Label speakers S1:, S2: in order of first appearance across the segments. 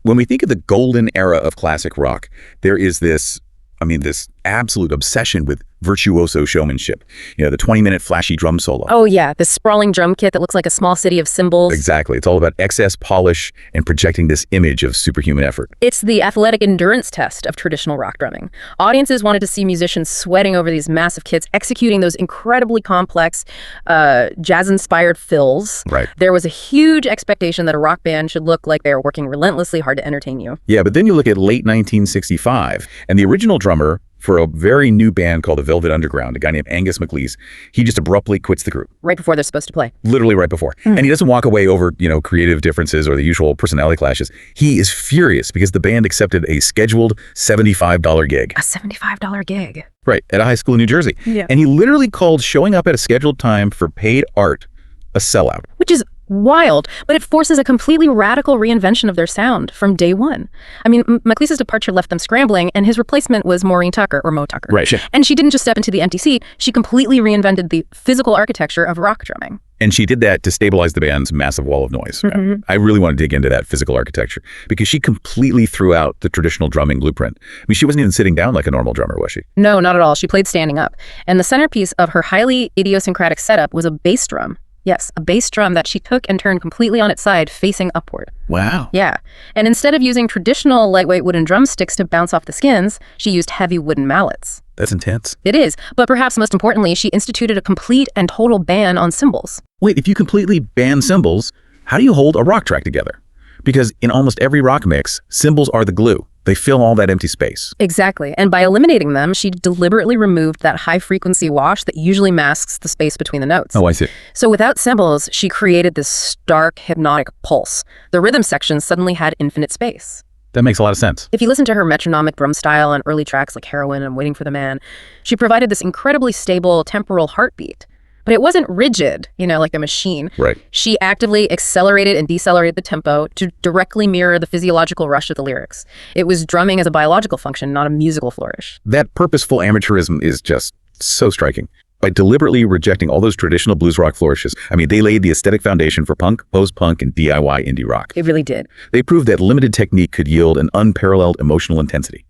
S1: When we think of the golden era of classic rock, there is this absolute obsession with virtuoso showmanship. The 20-minute flashy drum solo.
S2: Oh yeah, this sprawling drum kit that looks like a small city of cymbals.
S1: Exactly. It's all about excess polish and projecting this image of superhuman effort.
S2: It's the athletic endurance test of traditional rock drumming. Audiences wanted to see musicians sweating over these massive kits, executing those incredibly complex, jazz-inspired fills.
S1: Right.
S2: There was a huge expectation that a rock band should look like they were working relentlessly hard to entertain you.
S1: Yeah, but then you look at late 1965, and the original drummer for a very new band called the Velvet Underground, a guy named Angus MacLeese, he just abruptly quits the group.
S2: Right before they're supposed to play.
S1: Literally right before. And he doesn't walk away over, creative differences or the usual personality clashes. He is furious because the band accepted a scheduled $75 gig.
S2: A $75 gig.
S1: Right, at a high school in New Jersey.
S2: Yeah.
S1: And he literally called showing up at a scheduled time for paid art a sellout.
S2: Which is wild, but it forces a completely radical reinvention of their sound from day one. I mean, MacLeese's departure left them scrambling, and his replacement was Moe Tucker, or Moe Tucker.
S1: Right.
S2: And she didn't just step into the empty seat, she completely reinvented the physical architecture of rock drumming.
S1: And she did that to stabilize the band's massive wall of noise. I really want to dig into that physical architecture because she completely threw out the traditional drumming blueprint. I mean, she wasn't even sitting down like a normal drummer, was she?
S2: No, not at all. She played standing up. And the centerpiece of her highly idiosyncratic setup was a bass drum. Yes, a bass drum that she took and turned completely on its side, facing upward.
S1: Wow.
S2: Yeah. And instead of using traditional lightweight wooden drumsticks to bounce off the skins, she used heavy wooden mallets.
S1: That's intense.
S2: It is. But perhaps most importantly, she instituted a complete and total ban on cymbals.
S1: Wait, if you completely ban cymbals, how do you hold a rock track together? Because in almost every rock mix, cymbals are the glue. They fill all that empty space.
S2: Exactly. And by eliminating them, she deliberately removed that high-frequency wash that usually masks the space between the notes.
S1: Oh, I see.
S2: So without cymbals, she created this stark, hypnotic pulse. The rhythm section suddenly had infinite space.
S1: That makes a lot of sense.
S2: If you listen to her metronomic drum style on early tracks like Heroin and Waiting for the Man, she provided this incredibly stable temporal heartbeat. But it wasn't rigid, like a machine.
S1: Right.
S2: She actively accelerated and decelerated the tempo to directly mirror the physiological rush of the lyrics. It was drumming as a biological function, not a musical flourish.
S1: That purposeful amateurism is just so striking. By deliberately rejecting all those traditional blues rock flourishes, they laid the aesthetic foundation for punk, post-punk, and DIY indie rock.
S2: It really did.
S1: They proved that limited technique could yield an unparalleled emotional intensity.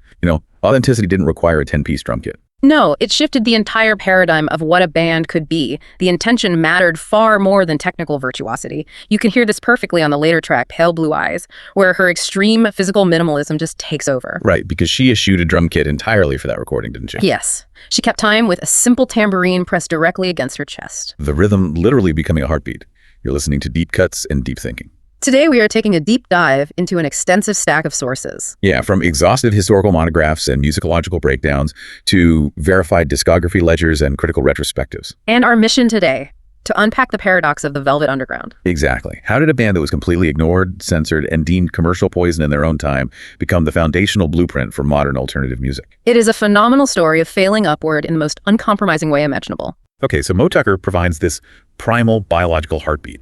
S1: Authenticity didn't require a 10-piece drum kit.
S2: No, it shifted the entire paradigm of what a band could be. The intention mattered far more than technical virtuosity. You can hear this perfectly on the later track, Pale Blue Eyes, where her extreme physical minimalism just takes over.
S1: Right, because she eschewed a drum kit entirely for that recording, didn't she?
S2: Yes. She kept time with a simple tambourine pressed directly against her chest.
S1: The rhythm literally becoming a heartbeat. You're listening to Deep Cuts and Deep Thinking.
S2: Today, we are taking a deep dive into an extensive stack of sources.
S1: Yeah, from exhaustive historical monographs and musicological breakdowns to verified discography ledgers and critical retrospectives.
S2: And our mission today, to unpack the paradox of the Velvet Underground.
S1: Exactly. How did a band that was completely ignored, censored, and deemed commercial poison in their own time become the foundational blueprint for modern alternative music?
S2: It is a phenomenal story of failing upward in the most uncompromising way imaginable.
S1: Okay, so Moe Tucker provides this primal biological heartbeat.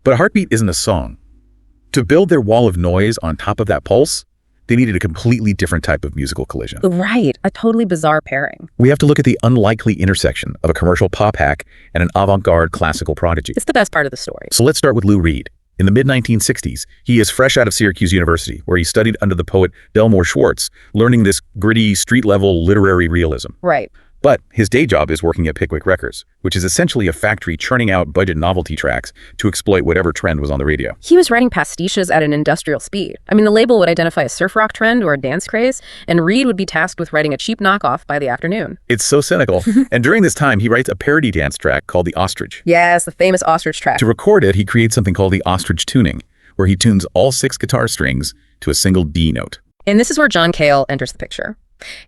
S1: But a heartbeat isn't a song. To build their wall of noise on top of that pulse, they needed a completely different type of musical collision.
S2: Right, a totally bizarre pairing.
S1: We have to look at the unlikely intersection of a commercial pop hack and an avant-garde classical prodigy.
S2: It's the best part of the story.
S1: So let's start with Lou Reed. In the mid-1960s, he is fresh out of Syracuse University, where he studied under the poet Delmore Schwartz, learning this gritty, street-level literary realism.
S2: Right.
S1: But his day job is working at Pickwick Records, which is essentially a factory churning out budget novelty tracks to exploit whatever trend was on the radio.
S2: He was writing pastiches at an industrial speed. The label would identify a surf rock trend or a dance craze, and Reed would be tasked with writing a cheap knockoff by the afternoon.
S1: It's so cynical. And during this time, he writes a parody dance track called the Ostrich.
S2: Yes, the famous Ostrich track.
S1: To record it, he creates something called the Ostrich tuning, where he tunes all 6 guitar strings to a single D note.
S2: And this is where John Cale enters the picture.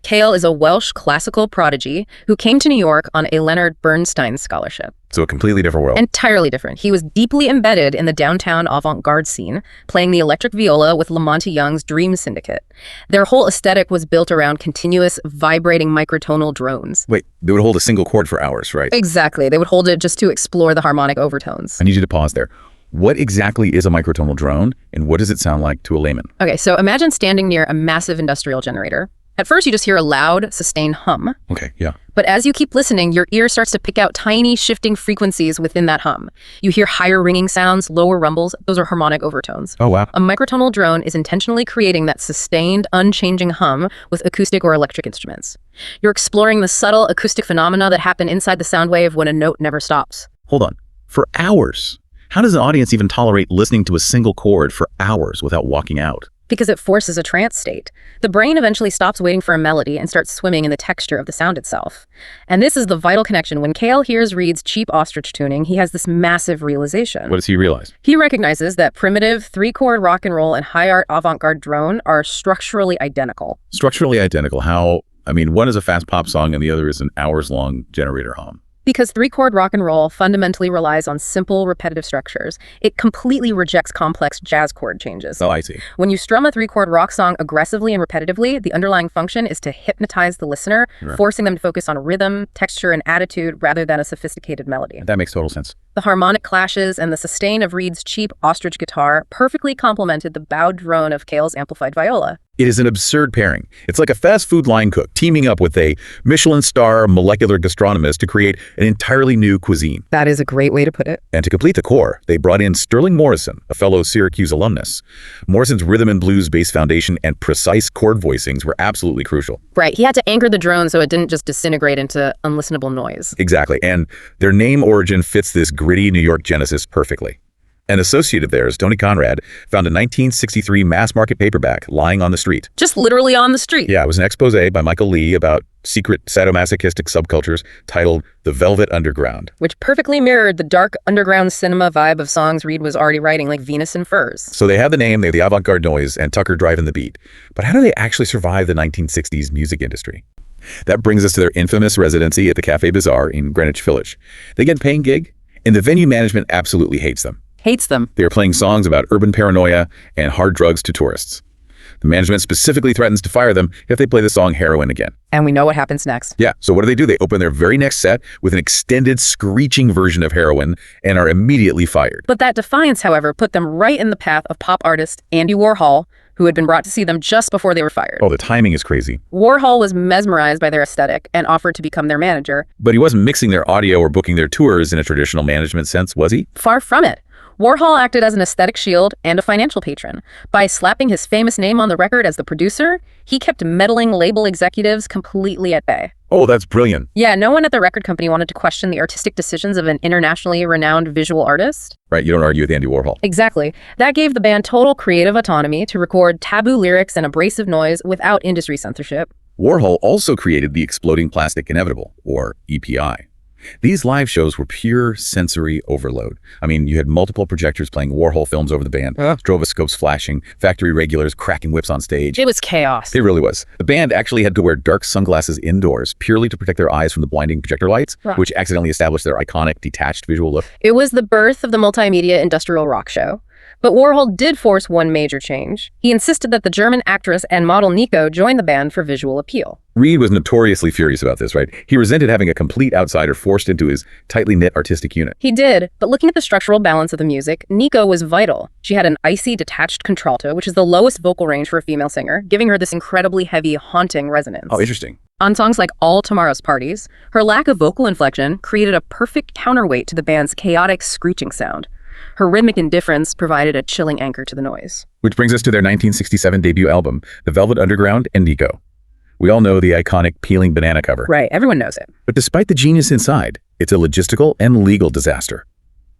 S2: Cale is a Welsh classical prodigy who came to New York on a Leonard Bernstein scholarship.
S1: So a completely different world.
S2: Entirely different. He was deeply embedded in the downtown avant-garde scene, playing the electric viola with Lamonti Young's Dream Syndicate. Their whole aesthetic was built around continuous, vibrating microtonal drones.
S1: Wait, they would hold a single chord for hours, right?
S2: Exactly. They would hold it just to explore the harmonic overtones.
S1: I need you to pause there. What exactly is a microtonal drone, and what does it sound like to a layman?
S2: Okay, so imagine standing near a massive industrial generator. At first, you just hear a loud, sustained hum.
S1: Okay, yeah.
S2: But as you keep listening, your ear starts to pick out tiny, shifting frequencies within that hum. You hear higher ringing sounds, lower rumbles. Those are harmonic overtones.
S1: Oh, wow.
S2: A microtonal drone is intentionally creating that sustained, unchanging hum with acoustic or electric instruments. You're exploring the subtle acoustic phenomena that happen inside the sound wave when a note never stops.
S1: Hold on. For hours? How does an audience even tolerate listening to a single chord for hours without walking out?
S2: Because it forces a trance state. The brain eventually stops waiting for a melody and starts swimming in the texture of the sound itself. And this is the vital connection. When Cale hears Reed's cheap Ostrich tuning, he has this massive realization.
S1: What does he realize?
S2: He recognizes that primitive three-chord rock and roll and high-art avant-garde drone are structurally identical.
S1: Structurally identical. How? I mean, one is a fast pop song and the other is an hours-long generator hum.
S2: Because three-chord rock and roll fundamentally relies on simple, repetitive structures. It completely rejects complex jazz chord changes.
S1: Oh, I see.
S2: When you strum a three-chord rock song aggressively and repetitively, the underlying function is to hypnotize the listener, forcing them to focus on rhythm, texture, and attitude rather than a sophisticated melody.
S1: That makes total sense.
S2: The harmonic clashes and the sustain of Reed's cheap Ostrich guitar perfectly complemented the bowed drone of Cale's amplified viola.
S1: It is an absurd pairing. It's like a fast food line cook teaming up with a Michelin star molecular gastronomist to create an entirely new cuisine.
S2: That is a great way to put it.
S1: And to complete the core, they brought in Sterling Morrison, a fellow Syracuse alumnus. Morrison's rhythm and blues bass foundation and precise chord voicings were absolutely crucial.
S2: Right. He had to anchor the drone so it didn't just disintegrate into unlistenable noise.
S1: Exactly. And their name origin fits this gritty New York genesis perfectly. An associate of theirs, Tony Conrad, found a 1963 mass-market paperback lying on the street.
S2: Just literally on the street.
S1: Yeah, it was an expose by Michael Lee about secret sadomasochistic subcultures titled The Velvet Underground.
S2: Which perfectly mirrored the dark underground cinema vibe of songs Reed was already writing, like Venus in Furs.
S1: So they have the name, they have the avant-garde noise, and Tucker driving the beat. But how do they actually survive the 1960s music industry? That brings us to their infamous residency at the Café Bazaar in Greenwich Village. They get a paying gig, and the venue management absolutely hates them.
S2: Hates them.
S1: They are playing songs about urban paranoia and hard drugs to tourists. The management specifically threatens to fire them if they play the song Heroin again.
S2: And we know what happens next.
S1: Yeah, so what do? They open their very next set with an extended, screeching version of Heroin and are immediately fired.
S2: But that defiance, however, put them right in the path of pop artist Andy Warhol, who had been brought to see them just before they were fired.
S1: Oh, the timing is crazy.
S2: Warhol was mesmerized by their aesthetic and offered to become their manager.
S1: But he wasn't mixing their audio or booking their tours in a traditional management sense, was he?
S2: Far from it. Warhol acted as an aesthetic shield and a financial patron. By slapping his famous name on the record as the producer, he kept meddling label executives completely at bay.
S1: Oh, that's brilliant.
S2: Yeah, no one at the record company wanted to question the artistic decisions of an internationally renowned visual artist.
S1: Right, you don't argue with Andy Warhol.
S2: Exactly. That gave the band total creative autonomy to record taboo lyrics and abrasive noise without industry censorship.
S1: Warhol also created the Exploding Plastic Inevitable, or EPI. These live shows were pure sensory overload. I mean, you had multiple projectors playing Warhol films over the band, stroboscopes flashing, factory regulars cracking whips on stage.
S2: It was chaos.
S1: It really was. The band actually had to wear dark sunglasses indoors purely to protect their eyes from the blinding projector lights, which accidentally established their iconic detached visual look.
S2: It was the birth of the multimedia industrial rock show. But Warhol did force one major change. He insisted that the German actress and model Nico join the band for visual appeal.
S1: Reed was notoriously furious about this, right? He resented having a complete outsider forced into his tightly knit artistic unit.
S2: He did, but looking at the structural balance of the music, Nico was vital. She had an icy, detached contralto, which is the lowest vocal range for a female singer, giving her this incredibly heavy, haunting resonance.
S1: Oh, interesting.
S2: On songs like All Tomorrow's Parties, her lack of vocal inflection created a perfect counterweight to the band's chaotic, screeching sound. Her rhythmic indifference provided a chilling anchor to the noise.
S1: Which brings us to their 1967 debut album, The Velvet Underground and Nico. We all know the iconic peeling banana cover.
S2: Right, everyone knows it.
S1: But despite the genius inside, it's a logistical and legal disaster.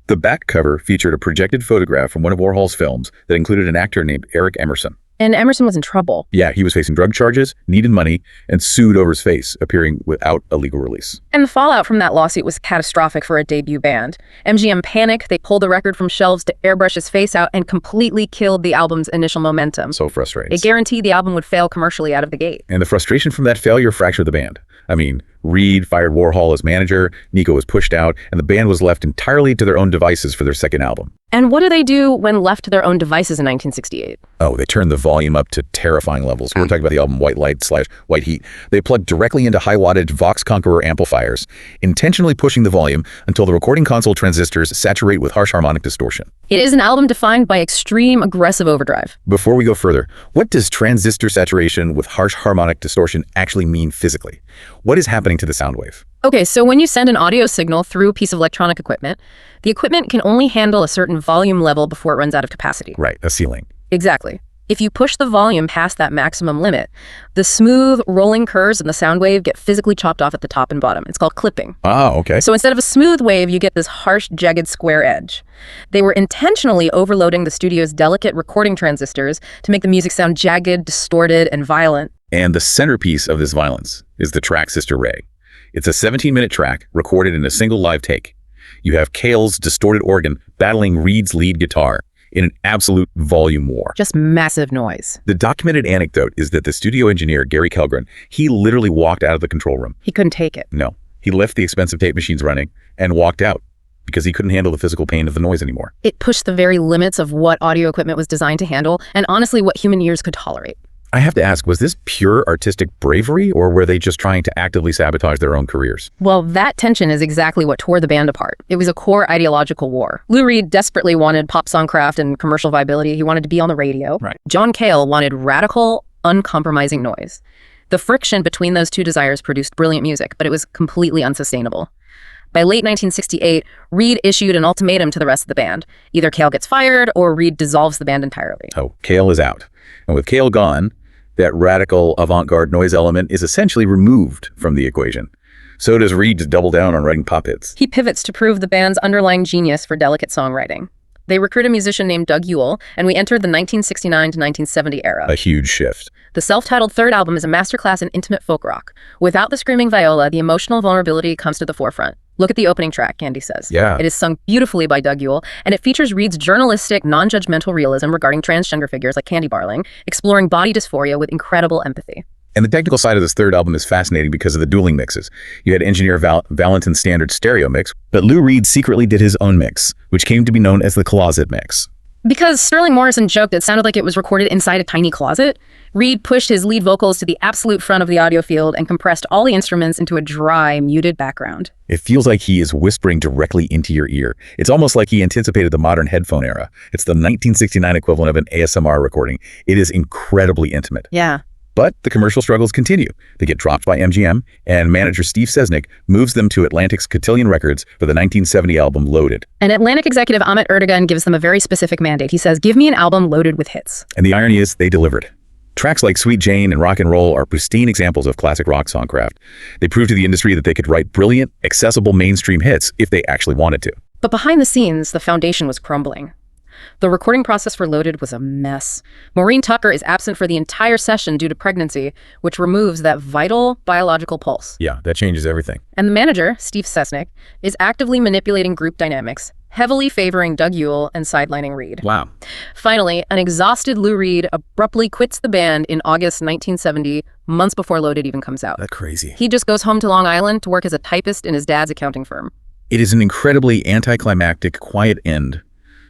S1: The back cover featured a projected photograph from one of Warhol's films that included an actor named Eric Emerson.
S2: And Emerson was in trouble.
S1: Yeah, he was facing drug charges, needed money, and sued over his face, appearing without a legal release.
S2: And the fallout from that lawsuit was catastrophic for a debut band. MGM panicked, they pulled the record from shelves to airbrush his face out and completely killed the album's initial momentum.
S1: So frustrating.
S2: It guaranteed the album would fail commercially out of the gate.
S1: And the frustration from that failure fractured the band. I mean, Reed fired Warhol as manager, Nico was pushed out, and the band was left entirely to their own devices for their second album.
S2: And what do they do when left to their own devices in 1968?
S1: Oh, they turned the volume up to terrifying levels. We're talking about the album White Light/White Heat. They plugged directly into high-wattage Vox Conqueror amplifiers, intentionally pushing the volume until the recording console transistors saturate with harsh harmonic distortion.
S2: It is an album defined by extreme aggressive overdrive.
S1: Before we go further, what does transistor saturation with harsh harmonic distortion actually mean physically? What is happening to the sound wave?
S2: Okay, so when you send an audio signal through a piece of electronic equipment, the equipment can only handle a certain volume level before it runs out of capacity.
S1: Right, a ceiling.
S2: Exactly. If you push the volume past that maximum limit, the smooth, rolling curves in the sound wave get physically chopped off at the top and bottom. It's called clipping.
S1: Ah, okay.
S2: So instead of a smooth wave, you get this harsh, jagged square edge. They were intentionally overloading the studio's delicate recording transistors to make the music sound jagged, distorted, and violent.
S1: And the centerpiece of this violence is the track Sister Ray. It's a 17-minute track recorded in a single live take. You have Cale's distorted organ battling Reed's lead guitar in an absolute volume war.
S2: Just massive noise.
S1: The documented anecdote is that the studio engineer, Gary Kellgren, he literally walked out of the control room.
S2: He couldn't take it.
S1: No. He left the expensive tape machines running and walked out because he couldn't handle the physical pain of the noise anymore.
S2: It pushed the very limits of what audio equipment was designed to handle, and honestly, what human ears could tolerate.
S1: I have to ask, was this pure artistic bravery, or were they just trying to actively sabotage their own careers?
S2: Well, that tension is exactly what tore the band apart. It was a core ideological war. Lou Reed desperately wanted pop songcraft and commercial viability. He wanted to be on the radio.
S1: Right.
S2: John Cale wanted radical, uncompromising noise. The friction between those two desires produced brilliant music, but it was completely unsustainable. By late 1968, Reed issued an ultimatum to the rest of the band. Either Cale gets fired or Reed dissolves the band entirely.
S1: Oh, Cale is out. And with Cale gone, that radical avant-garde noise element is essentially removed from the equation. So does Reed just double down on writing pop hits.
S2: He pivots to prove the band's underlying genius for delicate songwriting. They recruit a musician named Doug Yule, and we entered the 1969 to 1970 era.
S1: A huge shift.
S2: The self-titled third album is a masterclass in intimate folk rock. Without the screaming viola, the emotional vulnerability comes to the forefront. Look at the opening track, Andy says.
S1: Yeah.
S2: It is sung beautifully by Doug Yule, and it features Reed's journalistic, non-judgmental realism regarding transgender figures like Candy Barling, exploring body dysphoria with incredible empathy.
S1: And the technical side of this third album is fascinating because of the dueling mixes. You had engineer Valentin's standard stereo mix, but Lou Reed secretly did his own mix, which came to be known as the closet mix.
S2: Because Sterling Morrison joked it sounded like it was recorded inside a tiny closet, Reed pushed his lead vocals to the absolute front of the audio field and compressed all the instruments into a dry, muted background.
S1: It feels like he is whispering directly into your ear. It's almost like he anticipated the modern headphone era. It's the 1969 equivalent of an ASMR recording. It is incredibly intimate.
S2: Yeah.
S1: But the commercial struggles continue. They get dropped by MGM, and manager Steve Sesnick moves them to Atlantic's Cotillion Records for the 1970 album Loaded.
S2: And Atlantic executive Amit Erdogan gives them a very specific mandate. He says, give me an album loaded with hits.
S1: And the irony is, they delivered. Tracks like Sweet Jane and Rock and Roll are pristine examples of classic rock songcraft. They proved to the industry that they could write brilliant, accessible mainstream hits if they actually wanted to.
S2: But behind the scenes, the foundation was crumbling. The recording process for Loaded was a mess. Maureen Tucker is absent for the entire session due to pregnancy, which removes that vital biological pulse.
S1: Yeah, that changes everything.
S2: And the manager, Steve Sesnick, is actively manipulating group dynamics, heavily favoring Doug Yule and sidelining Reed.
S1: Wow.
S2: Finally, an exhausted Lou Reed abruptly quits the band in August 1970, months before Loaded even comes out.
S1: That's crazy.
S2: He just goes home to Long Island to work as a typist in his dad's accounting firm.
S1: It is an incredibly anticlimactic, quiet end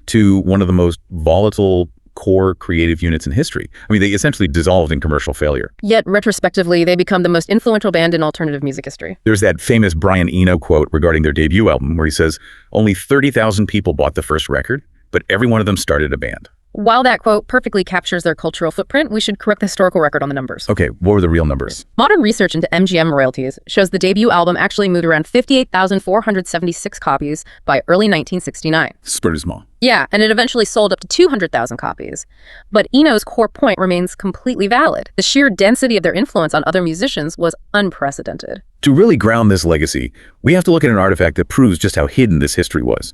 S1: to one of the most volatile core creative units in history. I mean, they essentially dissolved in commercial failure.
S2: Yet, retrospectively, they become the most influential band in alternative music history.
S1: There's that famous Brian Eno quote regarding their debut album where he says, only 30,000 people bought the first record, but every one of them started a band.
S2: While that quote perfectly captures their cultural footprint, we should correct the historical record on the numbers.
S1: Okay, what were the real numbers?
S2: Modern research into MGM royalties shows the debut album actually moved around 58,476 copies by early 1969.
S1: It's pretty small.
S2: Yeah, and it eventually sold up to 200,000 copies. But Eno's core point remains completely valid. The sheer density of their influence on other musicians was unprecedented.
S1: To really ground this legacy, we have to look at an artifact that proves just how hidden this history was.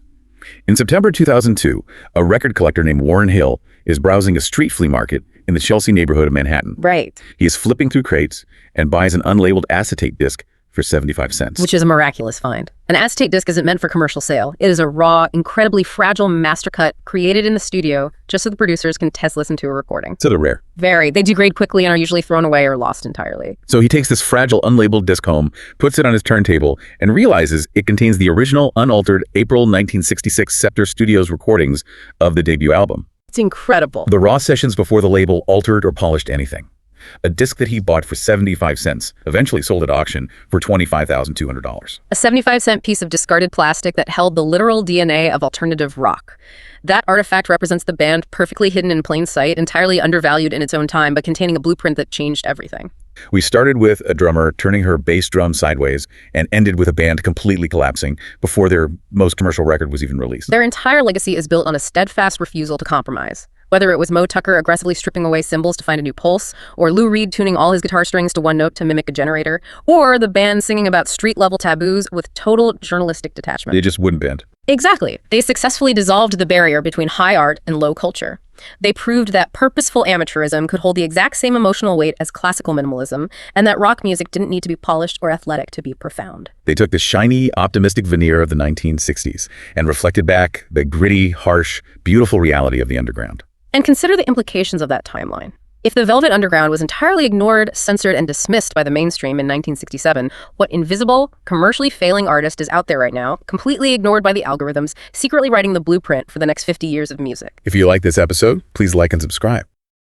S1: In September 2002, a record collector named Warren Hill is browsing a street flea market in the Chelsea neighborhood of Manhattan.
S2: Right.
S1: He is flipping through crates and buys an unlabeled acetate disc for 75 cents.
S2: Which is a miraculous find. An acetate disc isn't meant for commercial sale. It is a raw, incredibly fragile master cut created in the studio just so the producers can test listen to a recording.
S1: So they're rare.
S2: Very. They degrade quickly and are usually thrown away or lost entirely.
S1: So he takes this fragile, unlabeled disc home, puts it on his turntable, and realizes it contains the original, unaltered April 1966 Scepter Studios recordings of the debut album.
S2: It's incredible.
S1: The raw sessions before the label altered or polished anything. A disc that he bought for 75 cents, eventually sold at auction for $25,200.
S2: A 75-cent piece of discarded plastic that held the literal DNA of alternative rock. That artifact represents the band perfectly hidden in plain sight, entirely undervalued in its own time, but containing a blueprint that changed everything.
S1: We started with a drummer turning her bass drum sideways and ended with a band completely collapsing before their most commercial record was even released.
S2: Their entire legacy is built on a steadfast refusal to compromise. Whether it was Moe Tucker aggressively stripping away cymbals to find a new pulse, or Lou Reed tuning all his guitar strings to one note to mimic a generator, or the band singing about street-level taboos with total journalistic detachment.
S1: They just wouldn't bend.
S2: Exactly. They successfully dissolved the barrier between high art and low culture. They proved that purposeful amateurism could hold the exact same emotional weight as classical minimalism, and that rock music didn't need to be polished or athletic to be profound.
S1: They took the shiny, optimistic veneer of the 1960s and reflected back the gritty, harsh, beautiful reality of the underground.
S2: And consider the implications of that timeline. If the Velvet Underground was entirely ignored, censored, and dismissed by the mainstream in 1967, what invisible, commercially failing artist is out there right now, completely ignored by the algorithms, secretly writing the blueprint for the next 50 years of music?
S1: If you like this episode, please like and subscribe.